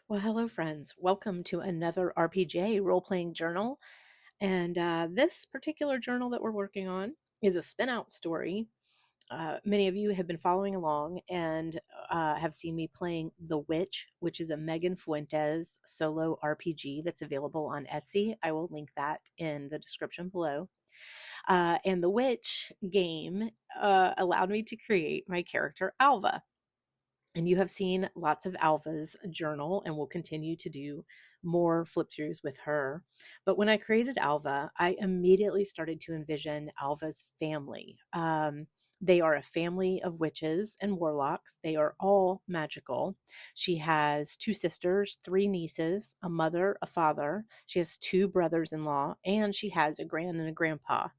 Well, hello, friends. Welcome to another RPJ role playing journal. And this particular journal that we're working on is a spin out story. Many of you have been following along and have seen me playing The Witch, which is a Megan Fuentes solo RPG that's available on Etsy. I will link that in the description below. And the Witch game allowed me to create my character Alva. And you have seen lots of Alva's journal and will continue to do more flip throughs with her. But when I created Alva, I immediately started to envision Alva's family. They are a family of witches and warlocks. They are all magical. She has two sisters, three nieces, a mother, a father. She has two brothers in law, and she has a grand and a grandpa.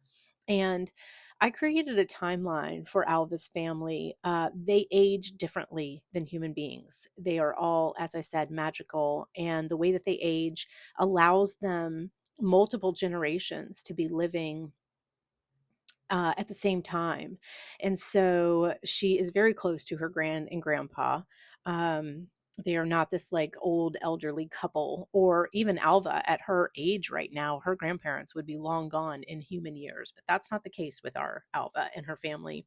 And I created a timeline for Alva's family. They age differently than human beings. They are all, as I said, magical. And the way that they age allows them multiple generations to be living at the same time. And so she is very close to her grand and grandpa. Um, they are not this like old elderly couple, or even Alva at her age right now. Her grandparents would be long gone in human years, but that's not the case with our Alva and her family.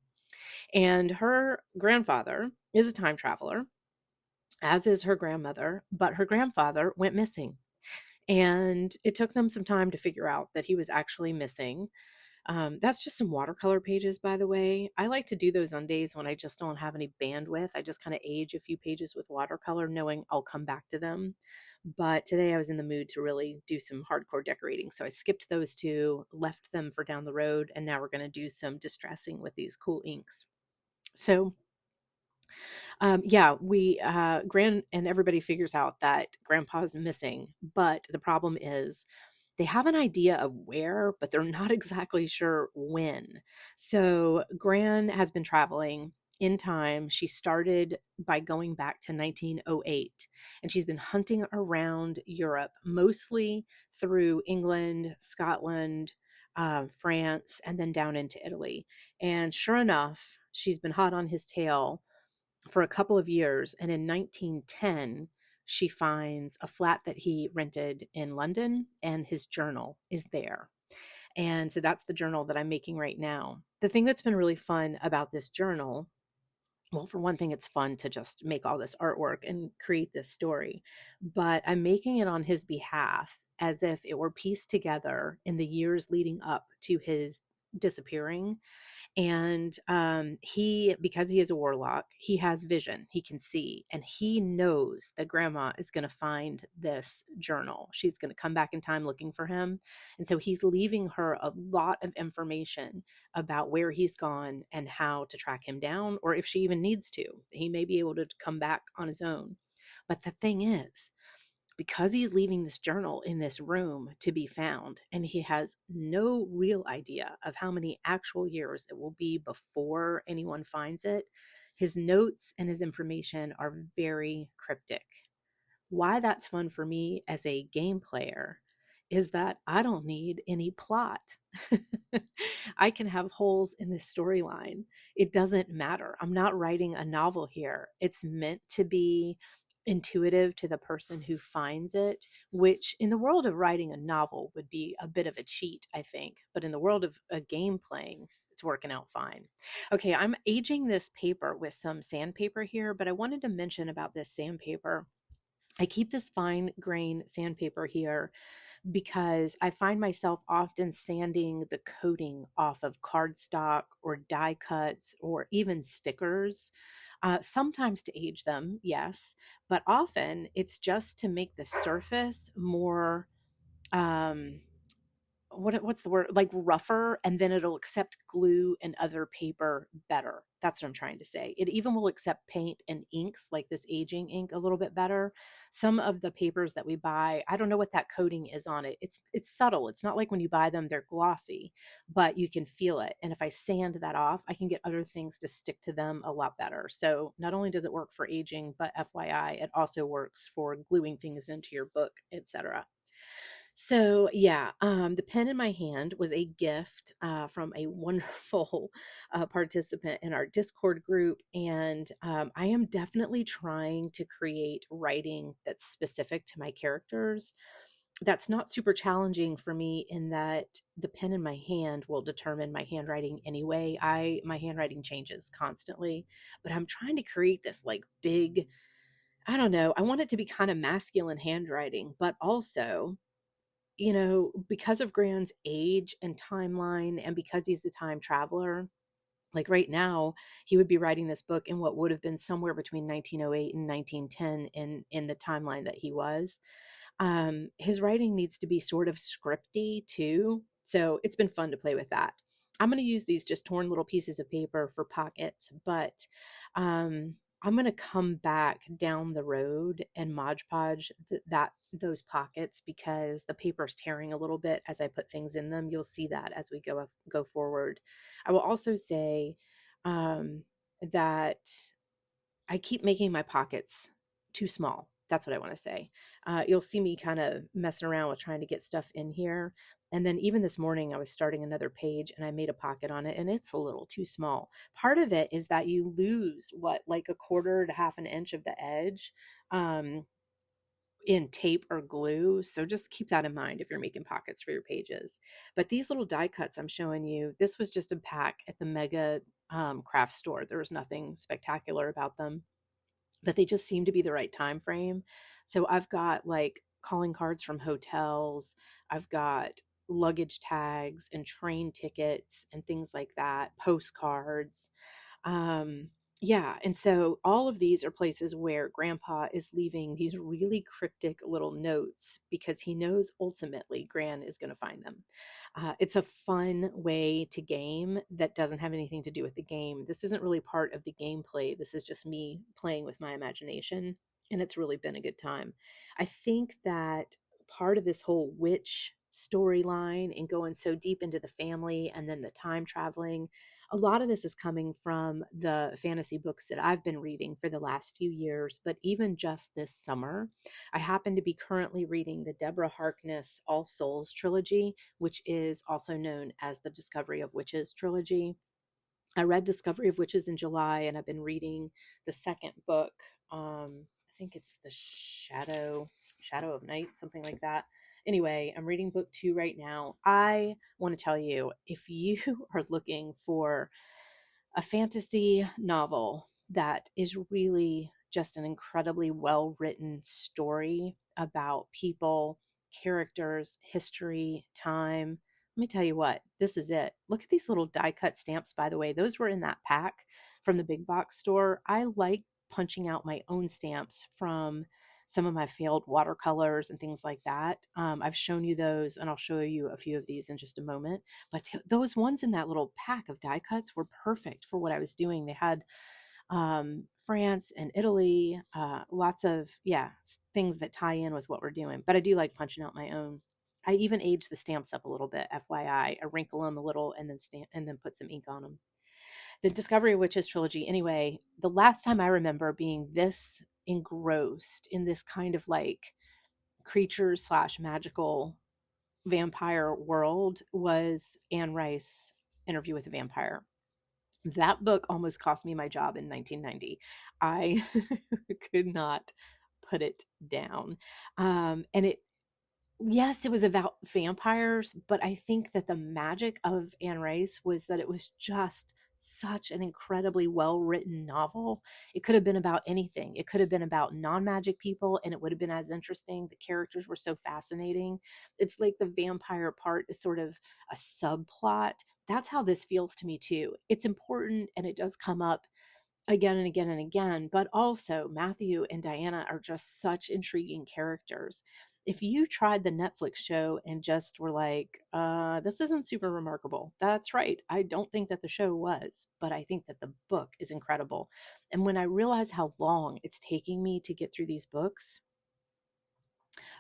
And her grandfather is a time traveler, as is her grandmother, but her grandfather went missing. And it took them some time to figure out that he was actually missing. That's just some watercolor pages, by the way. I like to do those on days when I just don't have any bandwidth. I just kind of age a few pages with watercolor, knowing I'll come back to them. But today I was in the mood to really do some hardcore decorating. So I skipped those two, left them for down the road, and now we're going to do some distressing with these cool inks. So yeah, we Gran and everybody figures out that Grandpa's missing, but the problem is they have an idea of where, but they're not exactly sure when. So Gran has been traveling in time. She started by going back to 1908, and she's been hunting around Europe, mostly through England, Scotland, France, and then down into Italy. And sure enough, she's been hot on his tail for a couple of years. And in 1910, she finds a flat that he rented in London, and his journal is there. And so that's the journal that I'm making right now. The thing that's been really fun about this journal, well, for one thing, it's fun to just make all this artwork and create this story, but I'm making it on his behalf as if it were pieced together in the years leading up to his disappearing. And he, because he is a warlock, he has vision. He can see, and he knows that grandma is going to find this journal. She's going to come back in time looking for him. And so he's leaving her a lot of information about where he's gone and how to track him down, or if she even needs to. He may be able to come back on his own. But the thing is, because he's leaving this journal in this room to be found, and he has no real idea of how many actual years it will be before anyone finds it, his notes and his information are very cryptic. Why that's fun for me as a game player is that I don't need any plot. I can have holes in this storyline. It doesn't matter. I'm not writing a novel here. It's meant to be intuitive to the person who finds it, which in the world of writing a novel would be a bit of a cheat, I think. But in the world of a game playing, it's working out fine. Okay, I'm aging this paper with some sandpaper here, but I wanted to mention about this sandpaper. I keep this fine grain sandpaper here because I find myself often sanding the coating off of cardstock or die cuts or even stickers. Sometimes to age them, yes, but often it's just to make the surface more um, what's the word, like rougher, and then it'll accept glue and other paper better. That's what I'm trying to say. It even will accept paint and inks, like this aging ink, a little bit better. Some of the papers that we buy, I don't know what that coating is on it. It's subtle. It's not like when you buy them they're glossy, but you can feel it. And if I sand that off, I can get other things to stick to them a lot better. So not only does it work for aging, but FYI, it also works for gluing things into your book, etc. So yeah, the pen in my hand was a gift from a wonderful participant in our Discord group, and I am definitely trying to create writing that's specific to my characters. That's not super challenging for me in that the pen in my hand will determine my handwriting anyway. My handwriting changes constantly, but I'm trying to create this like big, I don't know, I want it to be kind of masculine handwriting, but also, because of Grant's age and timeline, and because he's a time traveler, like right now, he would be writing this book in what would have been somewhere between 1908 and 1910 in the timeline that he was. His writing needs to be sort of scripty too. So it's been fun to play with that. I'm going to use these just torn little pieces of paper for pockets, but I'm going to come back down the road and Mod Podge those pockets because the paper's tearing a little bit as I put things in them. You'll see that as we go forward. I will also say that I keep making my pockets too small. That's what I want to say. You'll see me kind of messing around with trying to get stuff in here. And then even this morning, I was starting another page and I made a pocket on it and it's a little too small. Part of it is that you lose like a quarter to half an inch of the edge um, in tape or glue. So just keep that in mind if you're making pockets for your pages. But these little die cuts I'm showing you, this was just a pack at the Mega craft store. There was nothing spectacular about them, but they just seem to be the right time frame. So I've got like calling cards from hotels, I've got luggage tags and train tickets and things like that, postcards. Um, yeah, and so all of these are places where Grandpa is leaving these really cryptic little notes because he knows ultimately Gran is going to find them. It's a fun way to game that doesn't have anything to do with the game. This isn't really part of the gameplay. This is just me playing with my imagination, and it's really been a good time. I think that part of this whole witch storyline and going so deep into the family and then the time traveling, a lot of this is coming from the fantasy books that I've been reading for the last few years, but even just this summer, I happen to be currently reading the Deborah Harkness All Souls trilogy, which is also known as the Discovery of Witches trilogy. I read Discovery of Witches in July, and I've been reading the second book. I think it's the Shadow of Night, something like that. Anyway, I'm reading book 2 right now. I want to tell you, if you are looking for a fantasy novel that is really just an incredibly well written story about people, characters, history, time. Let me tell you what, this is it. Look at these little die cut stamps, by the way. Those were in that pack from the big box store. I like punching out my own stamps from some of my failed watercolors and things like that. I've shown you those, and I'll show you a few of these in just a moment. But those ones in that little pack of die cuts were perfect for what I was doing. They had France and Italy, lots of, yeah, things that tie in with what we're doing. But I do like punching out my own. I even age the stamps up a little bit, FYI. I wrinkle them a little and then put some ink on them. The Discovery of Witches trilogy, anyway, the last time I remember being this engrossed in this kind of like creature slash magical vampire world was Anne Rice Interview with a Vampire. That book almost cost me my job in 1990. I could not put it down. And it Yes, it was about vampires, but I think that the magic of Anne Rice was that it was just such an incredibly well written novel. It could have been about anything. It could have been about non magic people, and it would have been as interesting. The characters were so fascinating. It's like the vampire part is sort of a subplot. That's how this feels to me, too. It's important and it does come up again and again and again, but also Matthew and Diana are just such intriguing characters. If you tried the Netflix show and just were like, this isn't super remarkable, that's right. I don't think that the show was, but I think that the book is incredible. And when I realize how long it's taking me to get through these books,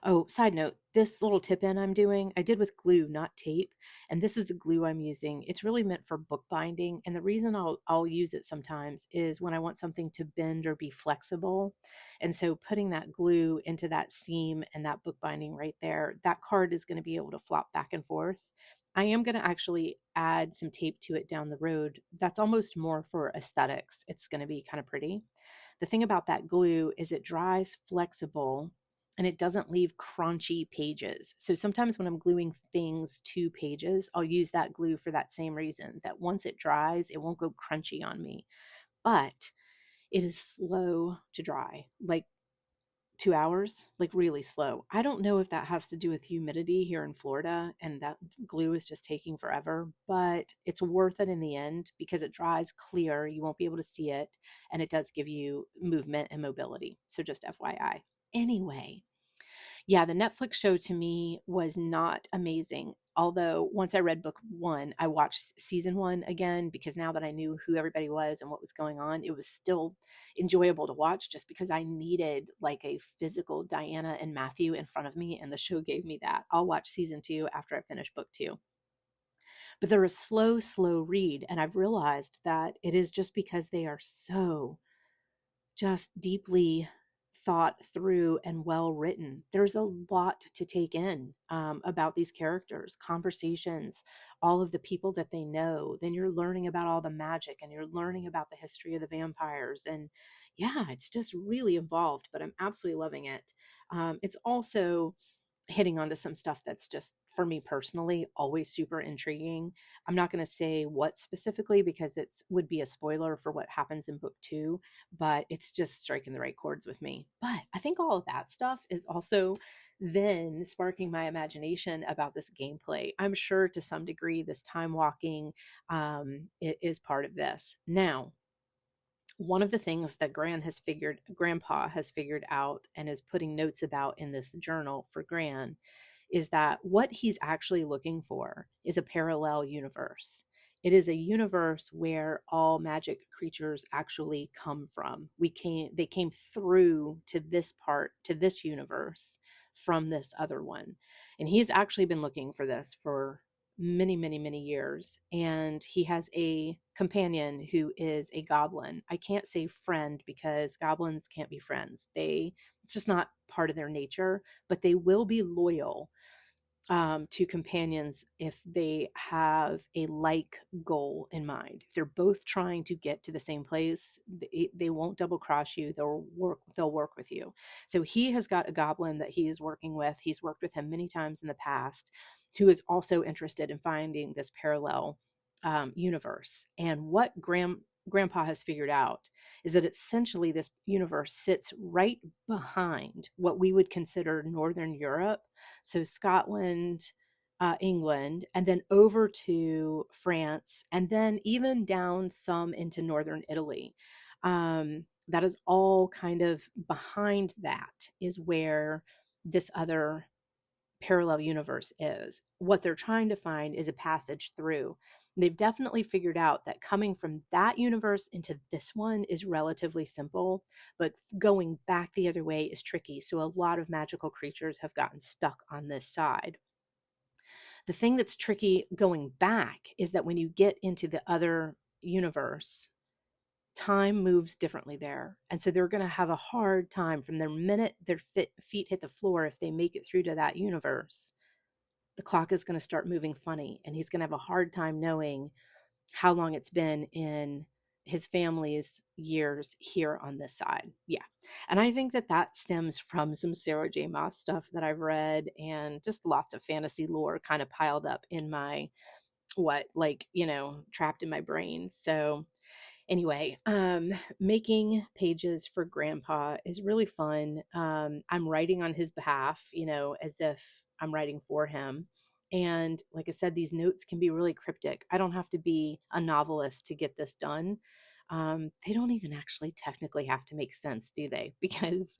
Oh, side note, this little tip in I'm doing, I did with glue, not tape. And this is the glue I'm using. It's really meant for bookbinding. And the reason I'll use it sometimes is when I want something to bend or be flexible. And so putting that glue into that seam and that bookbinding right there, that card is going to be able to flop back and forth. I am going to actually add some tape to it down the road. That's almost more for aesthetics. It's going to be kind of pretty. The thing about that glue is it dries flexible and it doesn't leave crunchy pages. So sometimes when I'm gluing things to pages, I'll use that glue for that same reason, that once it dries, it won't go crunchy on me. But it is slow to dry, like 2 hours, like really slow. I don't know if that has to do with humidity here in Florida and that glue is just taking forever, but it's worth it in the end because it dries clear. You won't be able to see it, and it does give you movement and mobility. So just FYI. Anyway, yeah, the Netflix show to me was not amazing. Although once I read book one, I watched season one again because now that I knew who everybody was and what was going on, it was still enjoyable to watch just because I needed like a physical Diana and Matthew in front of me, and the show gave me that. I'll watch season two after I finish book two. But they're a slow, slow read, and I've realized that it is just because they are so just deeply thought through and well written. There's a lot to take in about these characters, conversations, all of the people that they know. Then you're learning about all the magic and you're learning about the history of the vampires. And yeah, it's just really involved, but I'm absolutely loving it. It's also hitting onto some stuff that's just for me personally always super intriguing. I'm not going to say what specifically because it's would be a spoiler for what happens in book 2, but it's just striking the right chords with me. But I think all of that stuff is also then sparking my imagination about this gameplay. I'm sure to some degree this time walking is part of this. Now, one of the things that grandpa has figured out and is putting notes about in this journal for Gran is that what he's actually looking for is a parallel universe. It is a universe where all magic creatures actually come from. They came through to this universe from this other one. And he's actually been looking for this for many, many, many years. And he has a companion who is a goblin. I can't say friend because goblins can't be friends. It's just not part of their nature, but they will be loyal to companions if they have a like goal in mind. If they're both trying to get to the same place, they won't double cross you. They'll work with you. So he has got a goblin that he is working with. He's worked with him many times in the past, who is also interested in finding this parallel universe. And what Grandpa has figured out is that essentially this universe sits right behind what we would consider Northern Europe, so Scotland, England, and then over to France, and then even down some into northern Italy. That is all kind of behind that, is where this other parallel universe is. What they're trying to find is a passage through. They've definitely figured out that coming from that universe into this one is relatively simple, but going back the other way is tricky. So a lot of magical creatures have gotten stuck on this side. The thing that's tricky going back is that when you get into the other universe, time moves differently there. And so they're going to have a hard time from the minute their feet hit the floor. If they make it through to that universe, the clock is going to start moving funny, and he's going to have a hard time knowing how long it's been in his family's years here on this side. Yeah. And I think that that stems from some Sarah J. Maas stuff that I've read, and just lots of fantasy lore kind of piled up in my, trapped in my brain. So anyway, making pages for Grandpa is really fun. I'm writing on his behalf, as if I'm writing for him. And like I said, these notes can be really cryptic. I don't have to be a novelist to get this done. They don't even actually technically have to make sense, do they? Because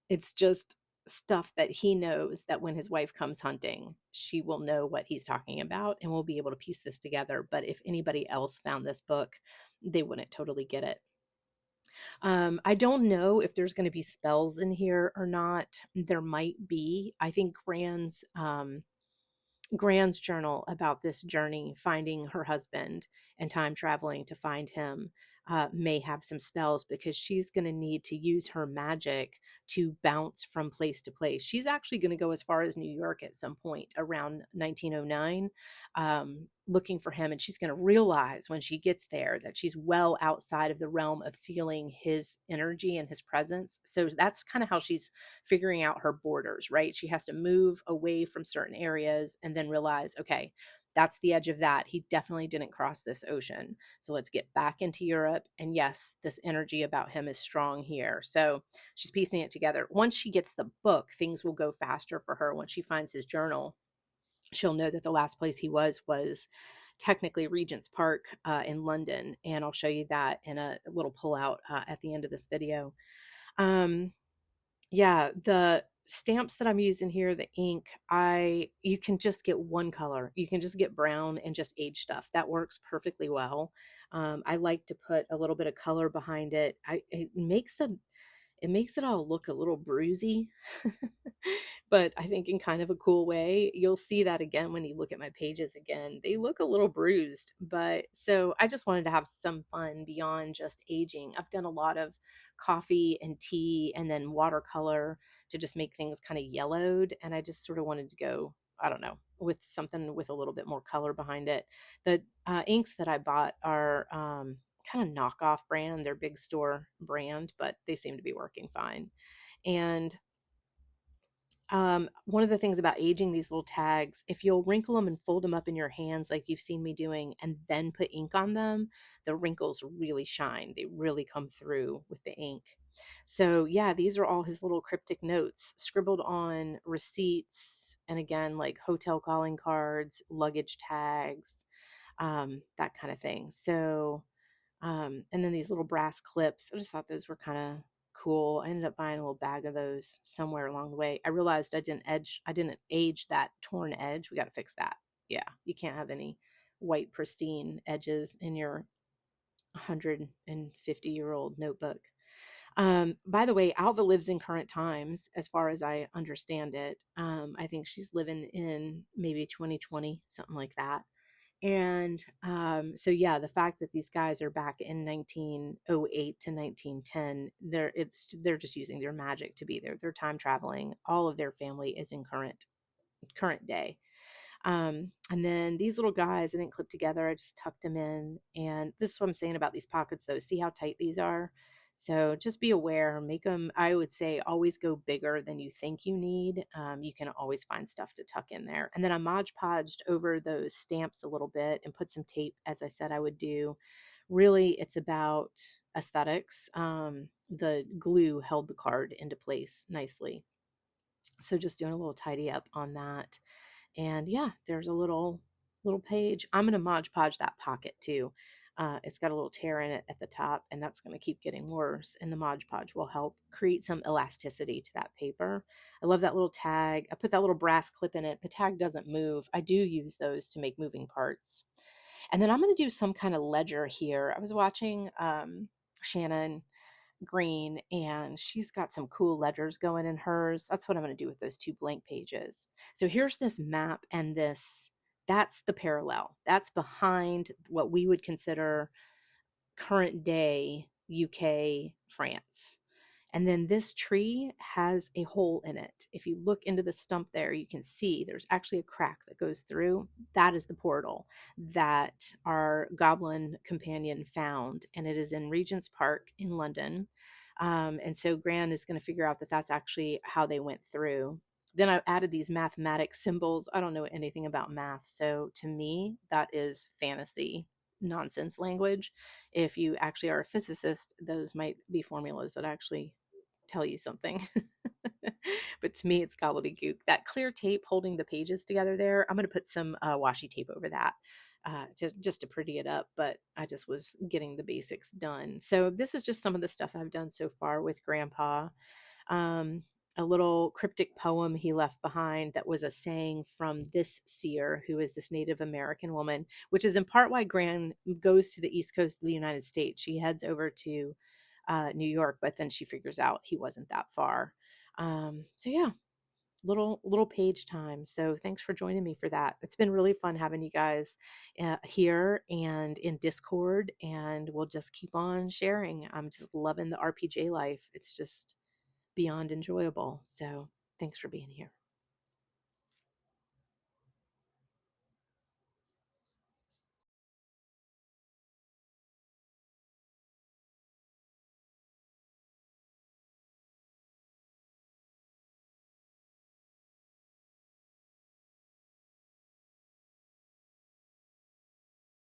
it's just stuff that he knows that when his wife comes hunting, she will know what he's talking about and will be able to piece this together. But if anybody else found this book, they wouldn't totally get it. I don't know if there's going to be spells in here or not. There might be. I think Grand's journal about this journey, finding her husband and time traveling to find him, may have some spells because she's going to need to use her magic to bounce from place to place. She's actually going to go as far as New York at some point around 1909, looking for him. And she's going to realize when she gets there that she's well outside of the realm of feeling his energy and his presence. So that's kind of how she's figuring out her borders, right? She has to move away from certain areas and then realize, okay, that's the edge of that. He definitely didn't cross this ocean. So let's get back into Europe. And yes, this energy about him is strong here. So she's piecing it together. Once she gets the book, things will go faster for her. Once she finds his journal, she'll know that the last place he was technically Regent's Park in London. And I'll show you that in a little pullout at the end of this video. Um, yeah, the stamps that I'm using here, the ink, you can just get one color. You can just get brown and just age stuff. That works perfectly well. I like to put a little bit of color behind it. It makes it all look a little bruisey, but I think in kind of a cool way. You'll see that again when you look at my pages again. They look a little bruised, but so I just wanted to have some fun beyond just aging. I've done a lot of coffee and tea and then watercolor to just make things kind of yellowed. And I just sort of wanted to go, I don't know, with something with a little bit more color behind it. The inks that I bought are kind of knockoff brand. They're big store brand, but they seem to be working fine. And one of the things about aging these little tags, if you'll wrinkle them and fold them up in your hands like you've seen me doing, and then put ink on them, the wrinkles really shine. They really come through with the ink. So yeah, these are all his little cryptic notes scribbled on receipts, and again, like hotel calling cards, luggage tags, that kind of thing. So and then these little brass clips. I just thought those were kind of cool. I ended up buying a little bag of those somewhere along the way. I realized I didn't age that torn edge. We got to fix that. Yeah, you can't have any white pristine edges in your 150-year-old notebook. By the way, Alva lives in current times, as far as I understand it. I think she's living in maybe 2020, something like that. And so yeah, the fact that these guys are back in 1908 to 1910, they're just using their magic to be there. They're time traveling. All of their family is in current day. And then these little guys I didn't clip together. I just tucked them in. And this is what I'm saying about these pockets though. See how tight these are? So just be aware, make them, I would say always go bigger than you think you need. You can always find stuff to tuck in there. And then I Mod Podged over those stamps a little bit and put some tape, as I said I would do. Really, it's about aesthetics. The glue held the card into place nicely. So just doing a little tidy up on that. And yeah, there's a little page. I'm going to Mod Podge that pocket too. It's got a little tear in it at the top, and that's going to keep getting worse. And the Mod Podge will help create some elasticity to that paper. I love that little tag. I put that little brass clip in it. The tag doesn't move. I do use those to make moving parts. And then I'm going to do some kind of ledger here. I was watching Shannon Green, and she's got some cool ledgers going in hers. That's what I'm going to do with those two blank pages. So here's this map, and that's the parallel. That's behind what we would consider current day UK, France. And then this tree has a hole in it. If you look into the stump there, you can see there's actually a crack that goes through. That is the portal that our goblin companion found, and it is in Regent's Park in London. And so Gran is going to figure out that that's actually how they went through. Then I added these mathematic symbols. I don't know anything about math, so to me, that is fantasy nonsense language. If you actually are a physicist, those might be formulas that actually tell you something. But to me, it's gobbledygook. That clear tape holding the pages together there, I'm going to put some washi tape over that just to pretty it up. But I just was getting the basics done. So this is just some of the stuff I've done so far with GrandPa. Um, a little cryptic poem he left behind that was a saying from this seer, who is this Native American woman, which is in part why Gran goes to the East Coast of the United States. She heads over to New York, but then she figures out he wasn't that far. So yeah, little page time. So thanks for joining me for that. It's been really fun having you guys here and in Discord, and we'll just keep on sharing. I'm just loving the RPJ life. It's just beyond enjoyable. So thanks for being here.